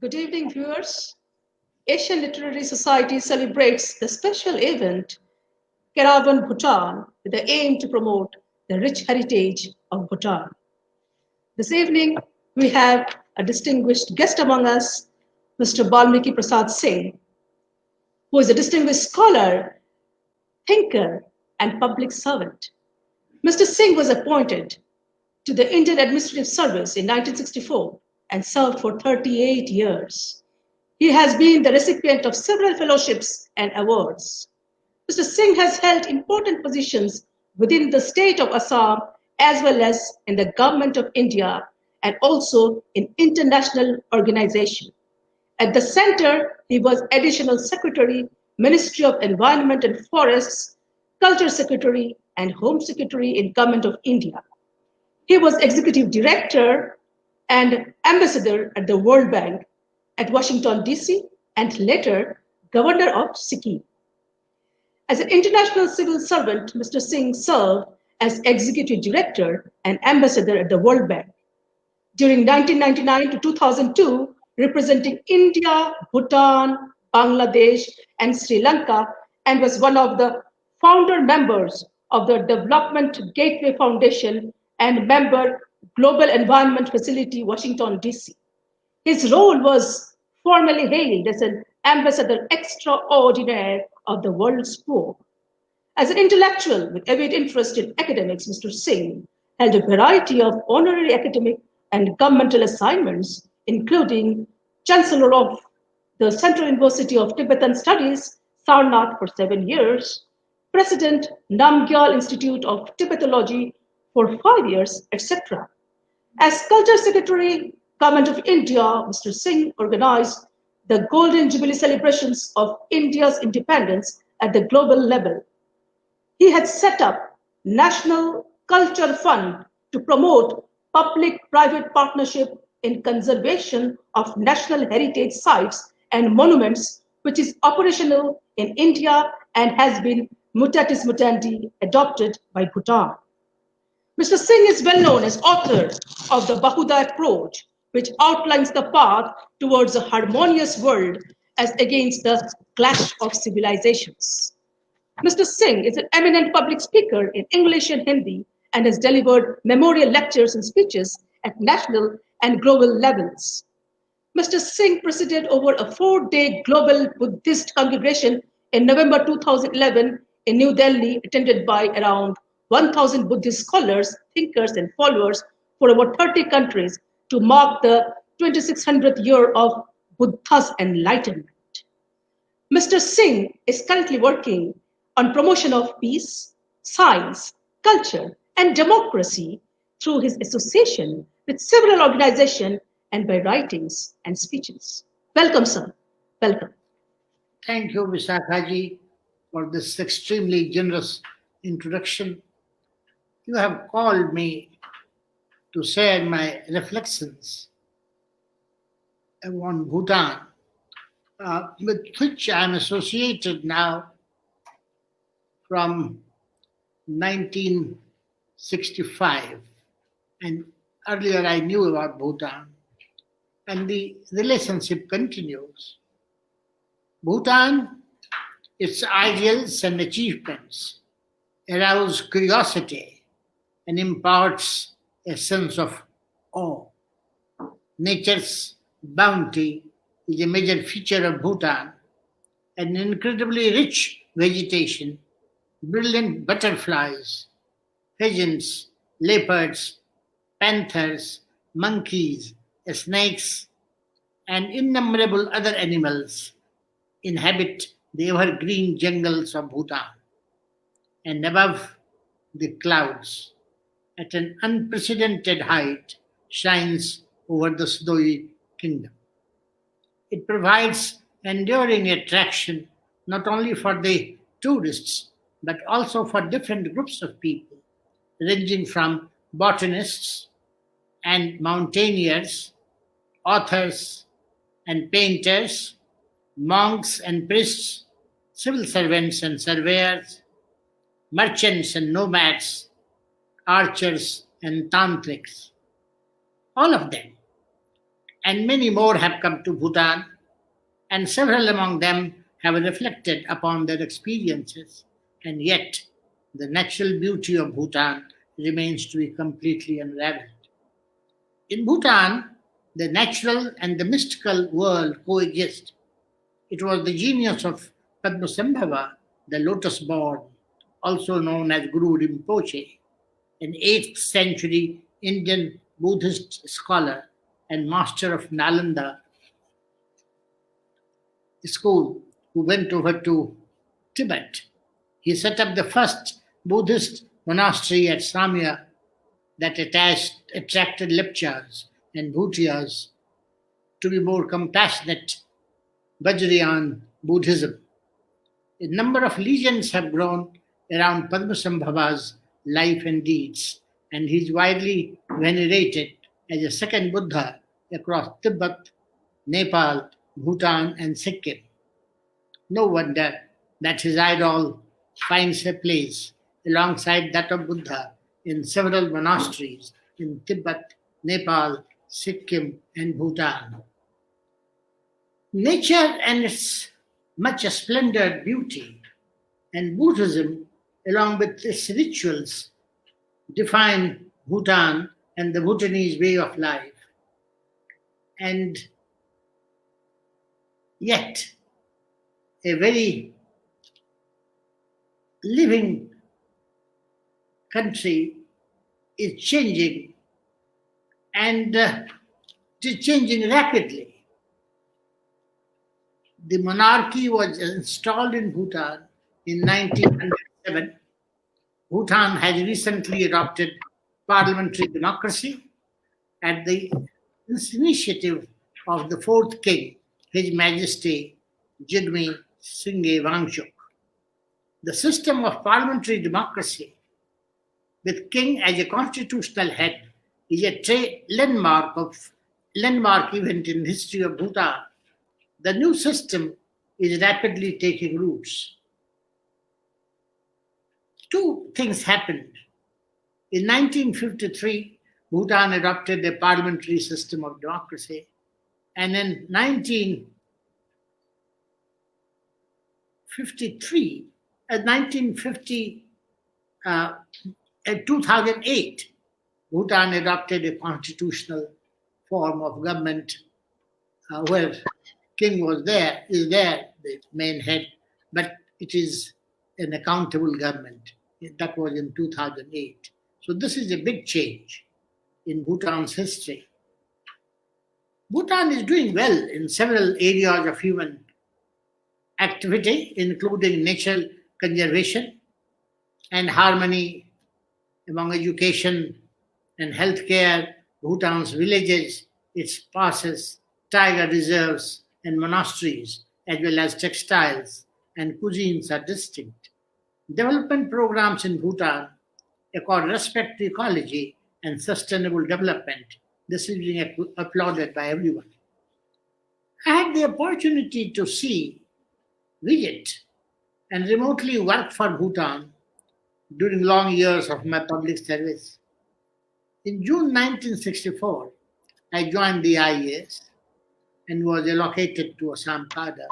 Good evening, viewers. Asian Literary Society celebrates the special event Caravan Bhutan with the aim to promote the rich heritage of Bhutan. This evening, we have a distinguished guest among us, Mr. Balmiki Prasad Singh, who is a distinguished scholar, thinker, and public servant. Mr. Singh was appointed to the Indian Administrative Service in 1964 and served for 38 years. He has been the recipient of several fellowships and awards. Mr. Singh has held important positions within the state of Assam as well as in the government of India and also in international organizations. At the center, he was Additional Secretary, Ministry of Environment and Forests, Culture Secretary, and Home Secretary in Government of India. He was Executive Director and Ambassador at the World Bank at Washington, D.C., and later Governor of Sikkim. As an international civil servant, Mr. Singh served as Executive Director and Ambassador at the World Bank. During 1999 to 2002, representing India, Bhutan, Bangladesh, and Sri Lanka, and was one of the founder members of the Development Gateway Foundation and member Global Environment Facility, Washington, D.C. His role was formally hailed as an ambassador extraordinaire of the World's Poor. As an intellectual with avid interest in academics, Mr. Singh held a variety of honorary academic and governmental assignments, including Chancellor of the Central University of Tibetan Studies, Sarnath, for 7 years, President Namgyal Institute of Tibetology for 5 years, etc. As Culture Secretary, Government of India, Mr. Singh organized the Golden Jubilee celebrations of India's independence at the global level. He had set up National Culture Fund to promote public-private partnership in conservation of national heritage sites and monuments, which is operational in India and has been mutatis mutandi adopted by Bhutan. Mr. Singh is well known as author of the Bahuda approach, which outlines the path towards a harmonious world as against the clash of civilizations. Mr. Singh is an eminent public speaker in English and Hindi and has delivered memorial lectures and speeches at national and global levels. Mr. Singh presided over a 4-day global Buddhist congregation in November 2011 in New Delhi, attended by around 1,000 Buddhist scholars, thinkers, and followers for over 30 countries to mark the 2600th year of Buddha's enlightenment. Mr. Singh is currently working on promotion of peace, science, culture, and democracy through his association with several organizations and by writings and speeches. Welcome, sir. Welcome. Thank you, Bishakha ji, for this extremely generous introduction. You have called me to share my reflections on Bhutan, with which I am associated now from 1965. And earlier I knew about Bhutan, and the relationship continues. Bhutan, its ideals and achievements arouse curiosity and imparts a sense of awe. Nature's bounty is a major feature of Bhutan, an incredibly rich vegetation, brilliant butterflies, pigeons, leopards, panthers, monkeys, snakes, and innumerable other animals inhabit the evergreen jungles of Bhutan. And above the clouds, at an unprecedented height, shines over the snowy kingdom. It provides enduring attraction not only for the tourists but also for different groups of people, ranging from botanists and mountaineers, authors and painters, monks and priests, civil servants and surveyors, merchants and nomads, archers and tantrics. All of them and many more have come to Bhutan, and several among them have reflected upon their experiences, and yet the natural beauty of Bhutan remains to be completely unraveled. In Bhutan, the natural and the mystical world coexist. It was the genius of Padmasambhava, the lotus born, also known as Guru Rinpoche, an 8th century Indian Buddhist scholar and master of Nalanda school, who went over to Tibet. He set up the first Buddhist monastery at Samya that attracted lepchas and bhutias to be more compassionate Vajrayana Buddhism. A number of legends have grown around Padmasambhava's life and deeds, and he is widely venerated as a second Buddha across Tibet, Nepal, Bhutan, and Sikkim. No wonder that his idol finds a place alongside that of Buddha in several monasteries in Tibet, Nepal, Sikkim, and Bhutan. Nature and its much splendid beauty and Buddhism, along with its rituals, define Bhutan and the Bhutanese way of life. And yet, a very living country is changing, and it is changing rapidly. The monarchy was installed in Bhutan in 1907. Bhutan has recently adopted parliamentary democracy at the initiative of the fourth king, His Majesty Jigme Singye Wangchuk. The system of parliamentary democracy with king as a constitutional head is a landmark event in the history of Bhutan. The new system is rapidly taking roots. Two things happened. In 1953, Bhutan adopted a parliamentary system of democracy, and in 2008, Bhutan adopted a constitutional form of government where king is there, the main head, but it is an accountable government. That was in 2008. So this is a big change in Bhutan's history. Bhutan is doing well in several areas of human activity, including natural conservation and harmony among education and healthcare. Bhutan's villages, its passes, tiger reserves, and monasteries, as well as textiles and cuisines, are distinct. Development programs in Bhutan accord respect to ecology and sustainable development. This is being applauded by everyone. I had the opportunity to visit, and remotely work for Bhutan during long years of my public service. In June 1964, I joined the IAS and was allocated to Assam cadre.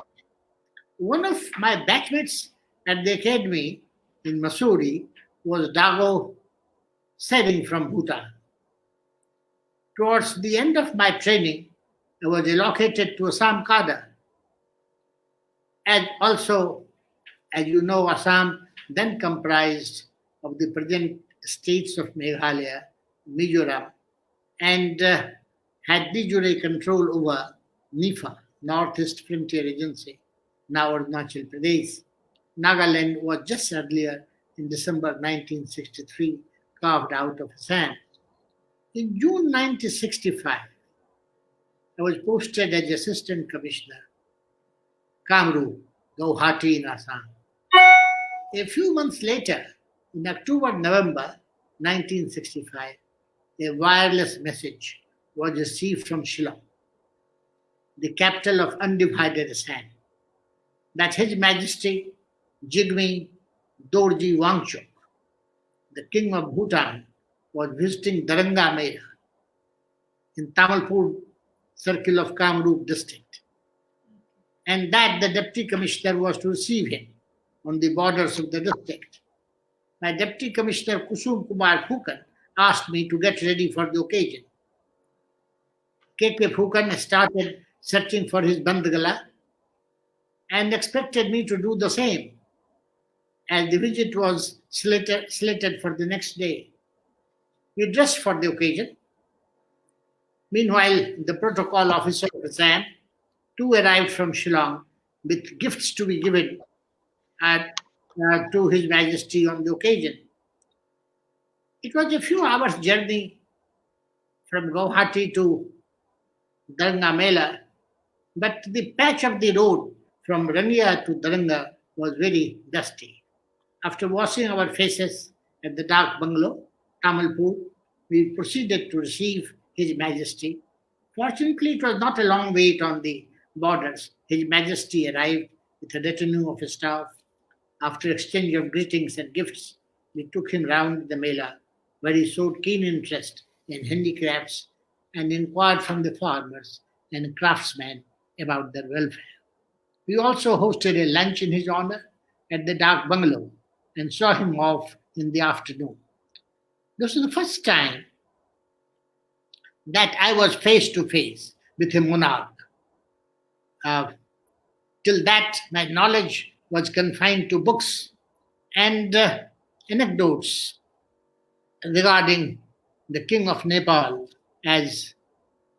One of my batchmates at the academy in Mussoorie was Dago Sering from Bhutan. Towards the end of my training, I was allocated to Assam cadre. And also, as you know, Assam then comprised of the present states of Meghalaya, Mizoram, and had de jure control over NIFA, Northeast Frontier Agency, now Arunachal Pradesh. Nagaland was just earlier, in December 1963, carved out of Assam. In June 1965, I was posted as Assistant Commissioner, Kamru, Guwahati in Assam. A few months later, in October-November 1965, a wireless message was received from Shillong, the capital of undivided Assam, that His Majesty Jigme Dorji Wangchuk, the King of Bhutan, was visiting Daranga Mela in Tamalpur circle of Kamrup district, and that the deputy commissioner was to receive him on the borders of the district. My deputy commissioner Kusum Kumar Phukan asked me to get ready for the occasion. K.K. Phukan started searching for his bandgala and expected me to do the same, as the visit was slated for the next day. We dressed for the occasion. Meanwhile, the protocol officer of Assam too arrived from Shillong with gifts to be given to His Majesty on the occasion. It was a few hours' journey from Guwahati to Daranga Mela, but the patch of the road from Rania to Daranga was very dusty. After washing our faces at the dark bungalow, Tamalpur, we proceeded to receive His Majesty. Fortunately, it was not a long wait on the borders. His Majesty arrived with a retinue of his staff. After exchange of greetings and gifts, we took him round the Mela, where he showed keen interest in handicrafts and inquired from the farmers and craftsmen about their welfare. We also hosted a lunch in his honor at the dark bungalow and saw him off in the afternoon. This was the first time that I was face to face with a monarch. Till that, my knowledge was confined to books and anecdotes regarding the King of Nepal, as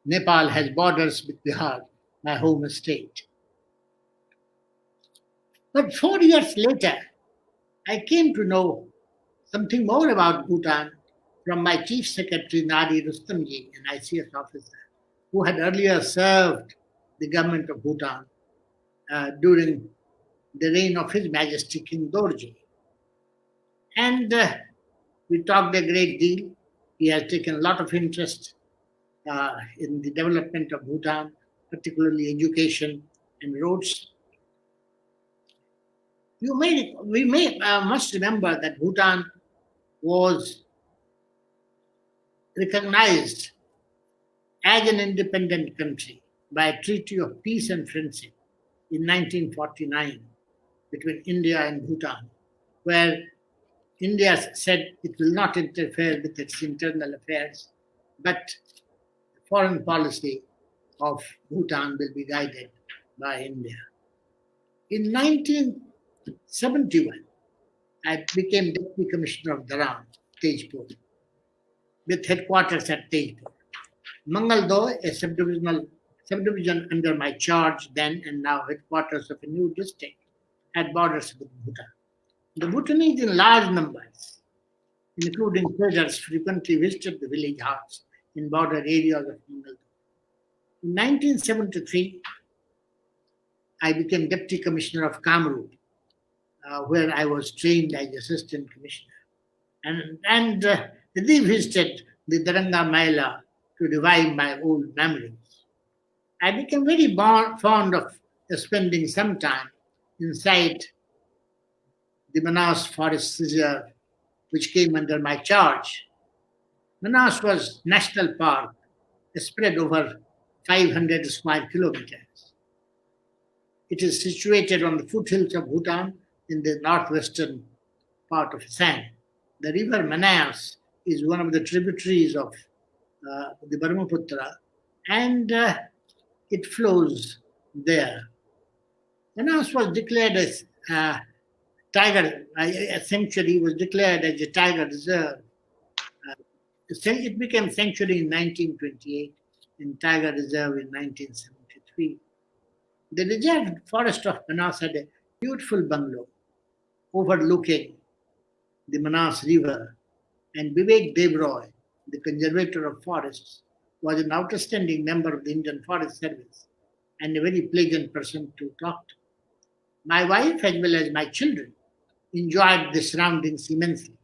Nepal has borders with Bihar, my home state. But 4 years later, I came to know something more about Bhutan from my Chief Secretary Nari Rustamji, an ICS officer, who had earlier served the government of Bhutan during the reign of His Majesty King Dorji. And we talked a great deal. He has taken a lot of interest in the development of Bhutan, particularly education and roads. Must remember that Bhutan was recognized as an independent country by a treaty of peace and friendship in 1949 between India and Bhutan, where India said it will not interfere with its internal affairs, but the foreign policy of Bhutan will be guided by India. In 1971, I became Deputy Commissioner of Dharam, Tejpur, with headquarters at Tejpur. Mangaldo, a subdivision under my charge then and now headquarters of a new district, had borders with Bhutan. The Bhutanese in large numbers, including traders, frequently visited the village huts in border areas of Mangaldo. In 1973, I became Deputy Commissioner of Kamrup, where I was trained as Assistant Commissioner. And revisited the Daranga Mela to revive my old memories. I became very fond of spending some time inside the Manas Forest Reserve, which came under my charge. Manas was national park spread over 500 square kilometers. It is situated on the foothills of Bhutan in the northwestern part of Assam. The river Manas is one of the tributaries of the Brahmaputra, and it flows there. Manas was declared as tiger, a sanctuary was declared as a tiger reserve. It became sanctuary in 1928 and tiger reserve in 1973. The reserved forest of Manas had a beautiful bungalow overlooking the Manas River, and Vivek Devroy, the conservator of forests, was an outstanding member of the Indian Forest Service and a very pleasant person to talk to. My wife, as well as my children, enjoyed the surroundings immensely.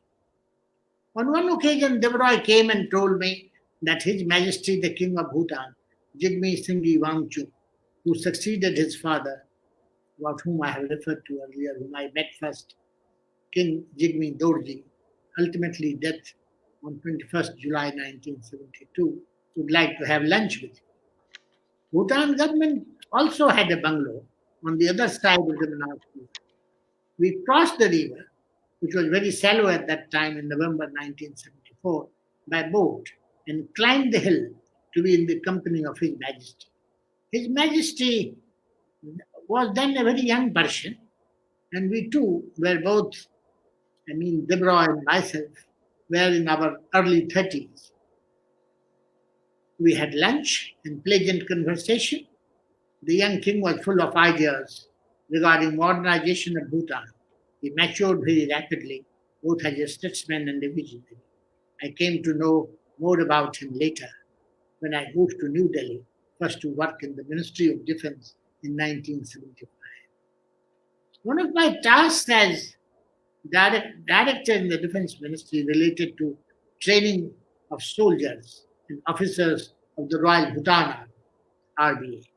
On one occasion, Devroy came and told me that His Majesty the King of Bhutan, Jigme Singhi Wangchuk, who succeeded his father, about whom I have referred to earlier, whom I met first, King Jigme Dorji, ultimately dead on 21st July 1972, would like to have lunch with him. Bhutan government also had a bungalow on the other side of the monarchy. We crossed the river, which was very shallow at that time in November 1974, by boat and climbed the hill to be in the company of His Majesty. His Majesty was then a very young person, and we too were both, Deborah and myself, were in our early 30s. We had lunch and pleasant conversation. The young king was full of ideas regarding modernization of Bhutan. He matured very rapidly, both as a statesman and a visionary. I came to know more about him later when I moved to New Delhi, first to work in the Ministry of Defense in 1975. One of my tasks as director in the Defense Ministry related to training of soldiers and officers of the Royal Bhutan Army, RBA.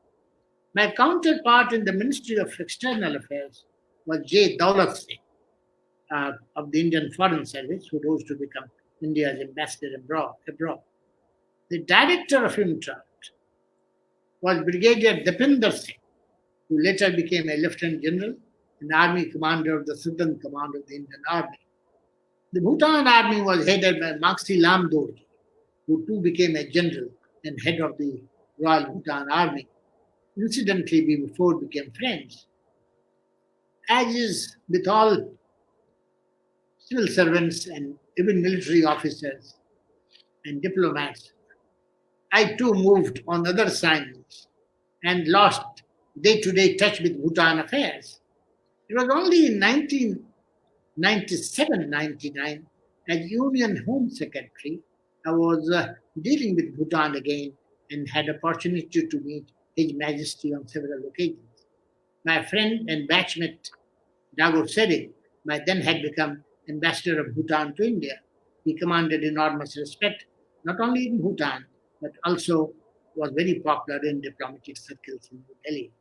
My counterpart in the Ministry of External Affairs was J. Daulat Singh of the Indian Foreign Service, who rose to become India's ambassador abroad. The director of Infantry was Brigadier Dipinder Singh, who later became a lieutenant general and army commander of the Southern Command of the Indian Army. The Bhutan Army was headed by Maxi Lam Dorji, who too became a general and head of the Royal Bhutan Army. Incidentally, we before became friends. As is with all civil servants and even military officers and diplomats, I too moved on other assignments and lost day to day touch with Bhutan affairs. It was only in 1997 99, as Union Home Secretary, I was dealing with Bhutan again and had opportunity to meet His Majesty on several occasions. My friend and batchmate Dago Sering, by then had become ambassador of Bhutan to India. He commanded enormous respect, not only in Bhutan, but also was very popular in diplomatic circles in New Delhi.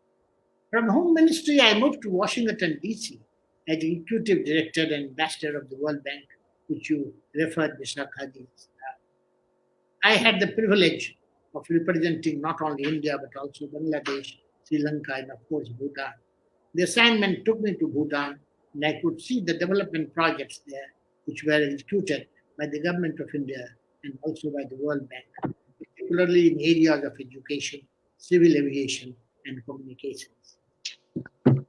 From Home Ministry, I moved to Washington, D.C. as Executive Director and Ambassador of the World Bank, which you referred, Bishakha. I had the privilege of representing not only India, but also Bangladesh, Sri Lanka, and of course Bhutan. The assignment took me to Bhutan, and I could see the development projects there, which were executed by the Government of India and also by the World Bank, particularly in areas of education, civil aviation, and communications.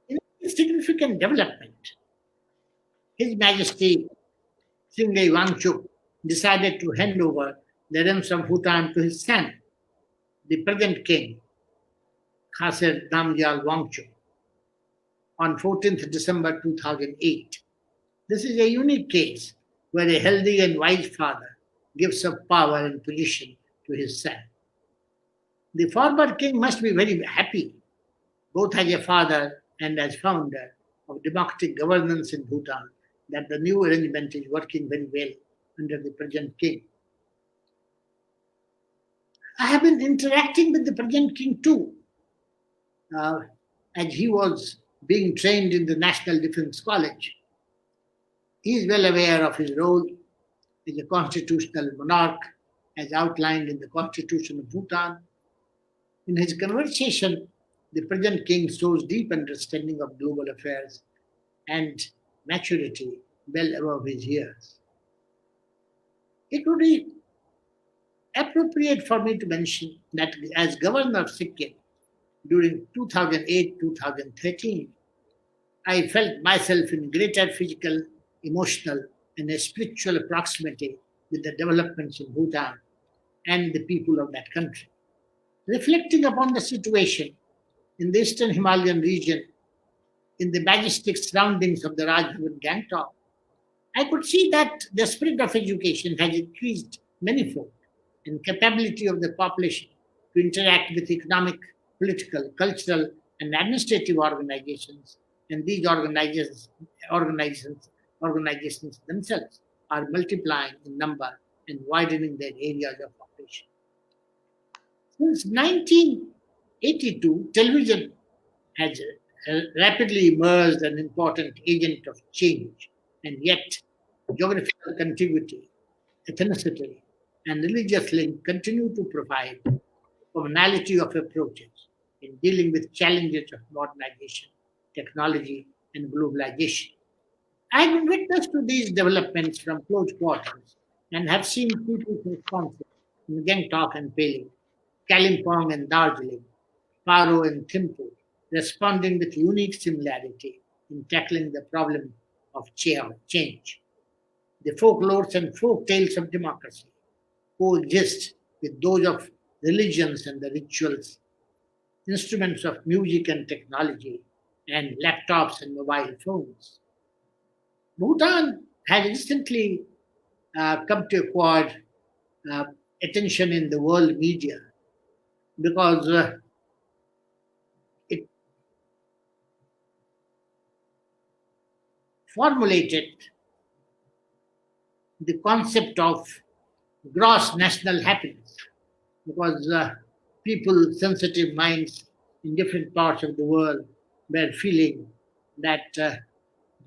In a significant development, His Majesty Singay Wangchuk decided to hand over the realms of Bhutan to his son, the present king, Khaser Namgyal Wangchuk, on 14th December 2008. This is a unique case where a healthy and wise father gives up power and position to his son. The former king must be very happy, both as a father and as founder of democratic governance in Bhutan, that the new arrangement is working very well under the present king. I have been interacting with the present king too, as he was being trained in the National Defense College. He is well aware of his role as a constitutional monarch, as outlined in the Constitution of Bhutan. In his conversation, the present king shows deep understanding of global affairs and maturity well above his years. It would be appropriate for me to mention that as governor of Sikkim during 2008-2013, I felt myself in greater physical, emotional, and spiritual proximity with the developments in Bhutan and the people of that country. Reflecting upon the situation in the eastern Himalayan region, in the majestic surroundings of the Rajbhavan Gangtok, I could see that the spirit of education has increased manifold and capability of the population to interact with economic, political, cultural, and administrative organizations, and these organizations themselves are multiplying in number and widening their areas of operation. Since 1982, television has rapidly emerged an important agent of change, and yet geographical contiguity, ethnicity, and religious link continue to provide commonality of approaches. in dealing with challenges of modernization, technology, and globalization. I have been witness to these developments from close quarters and have seen people's responses in Gangtok and Peling, Kalimpong and Darjeeling, Paro and Thimphu, responding with unique similarity in tackling the problem of change. The folklores and folk tales of democracy coexist with those of religions and the rituals, instruments of music and technology, and laptops and mobile phones. Bhutan has recently come to acquire uh, attention in the world media because it formulated the concept of gross national happiness. Because people, sensitive minds in different parts of the world were feeling that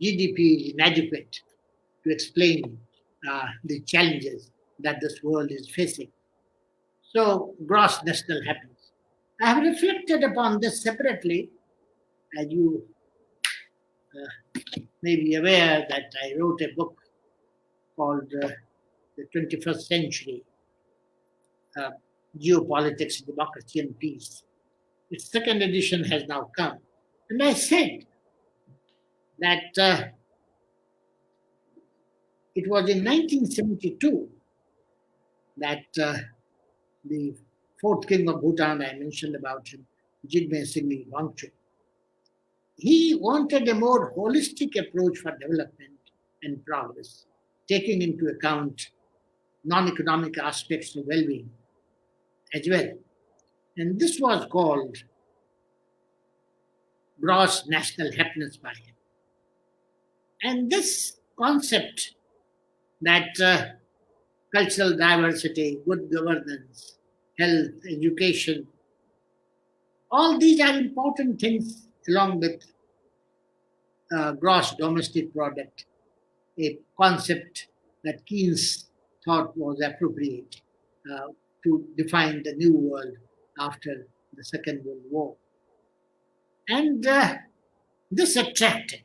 GDP is inadequate to explain the challenges that this world is facing. So, gross national happiness. I have reflected upon this separately, as you may be aware that I wrote a book called The 21st Century uh, Geopolitics, Democracy, and Peace. Its second edition has now come. And I said that it was in 1972 that the fourth king of Bhutan, I mentioned about him, Jigme Singh Wangchuk, he wanted a more holistic approach for development and progress, taking into account non economic aspects of well being as well. And this was called gross national happiness by him. And this concept that cultural diversity, good governance, health, education, all these are important things along with gross domestic product, a concept that Keynes thought was appropriate uh, to define the new world after the Second World War. And this attracted,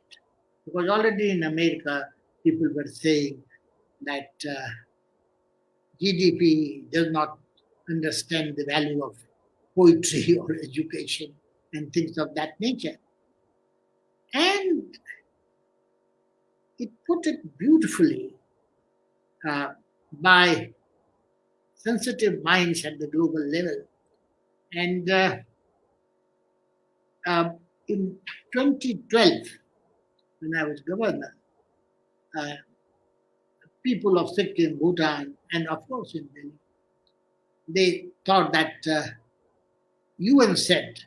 because already in America, people were saying that GDP does not understand the value of poetry or education and things of that nature. And it put it beautifully uh, by sensitive minds at the global level. And uh, in 2012, when I was governor, uh, people of Sikkim, Bhutan, and of course in Delhi, they thought that UN said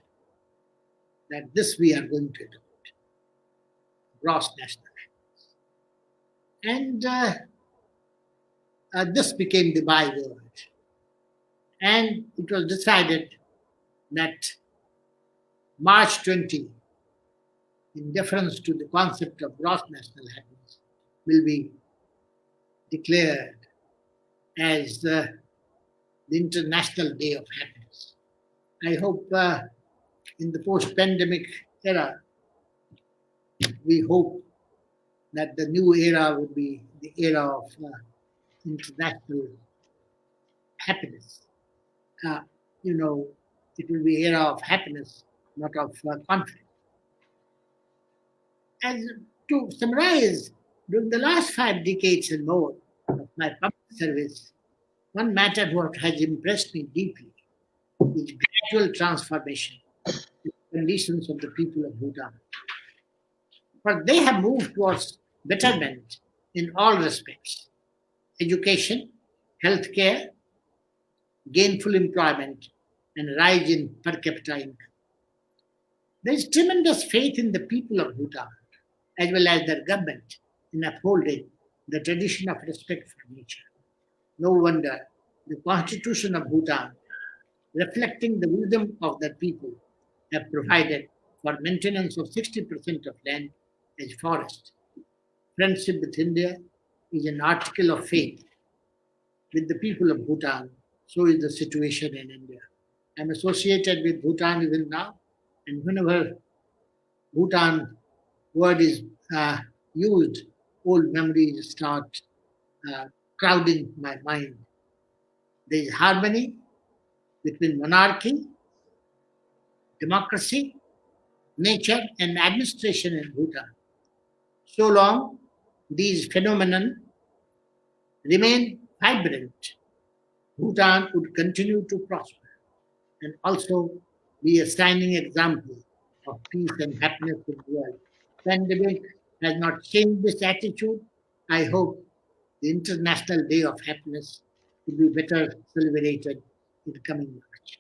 that this we are going to adopt, gross national. And this became the byword. And it was decided that March 20, in deference to the concept of gross national happiness, will be declared as the International Day of Happiness. I hope in the post pandemic era, we hope that the new era would be the era of international happiness. Uh, you know, it will be era of happiness, not of conflict. As to summarize, during the last 5 decades and more of my public service, one matter what has impressed me deeply is gradual transformation in the conditions of the people of Bhutan. For they have moved towards betterment in all respects: education, healthcare, gainful employment, and rise in per capita income. There is tremendous faith in the people of Bhutan, as well as their government, in upholding the tradition of respect for nature. No wonder the constitution of Bhutan, reflecting the wisdom of their people, have provided for maintenance of 60% of land as forest. Friendship with India is an article of faith with the people of Bhutan. So is the situation in India. I'm associated with Bhutan even now, and whenever Bhutan word is used, old memories start uh, crowding my mind. There is harmony between monarchy, democracy, nature, and administration in Bhutan. So long these phenomena remain vibrant, Bhutan would continue to prosper and also be a shining example of peace and happiness in the world. Pandemic has not changed this attitude. I hope the International Day of Happiness will be better celebrated in the coming March.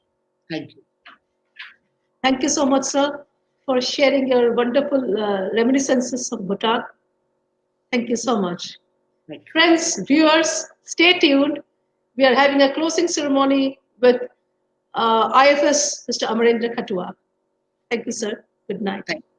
Thank you. Thank you so much, sir, for sharing your wonderful reminiscences of Bhutan. Thank you so much. Thank you. Friends, viewers, stay tuned. We are having a closing ceremony with IFS Mr. Amarendra Khatua. Thank you, sir. Good night. Thank you.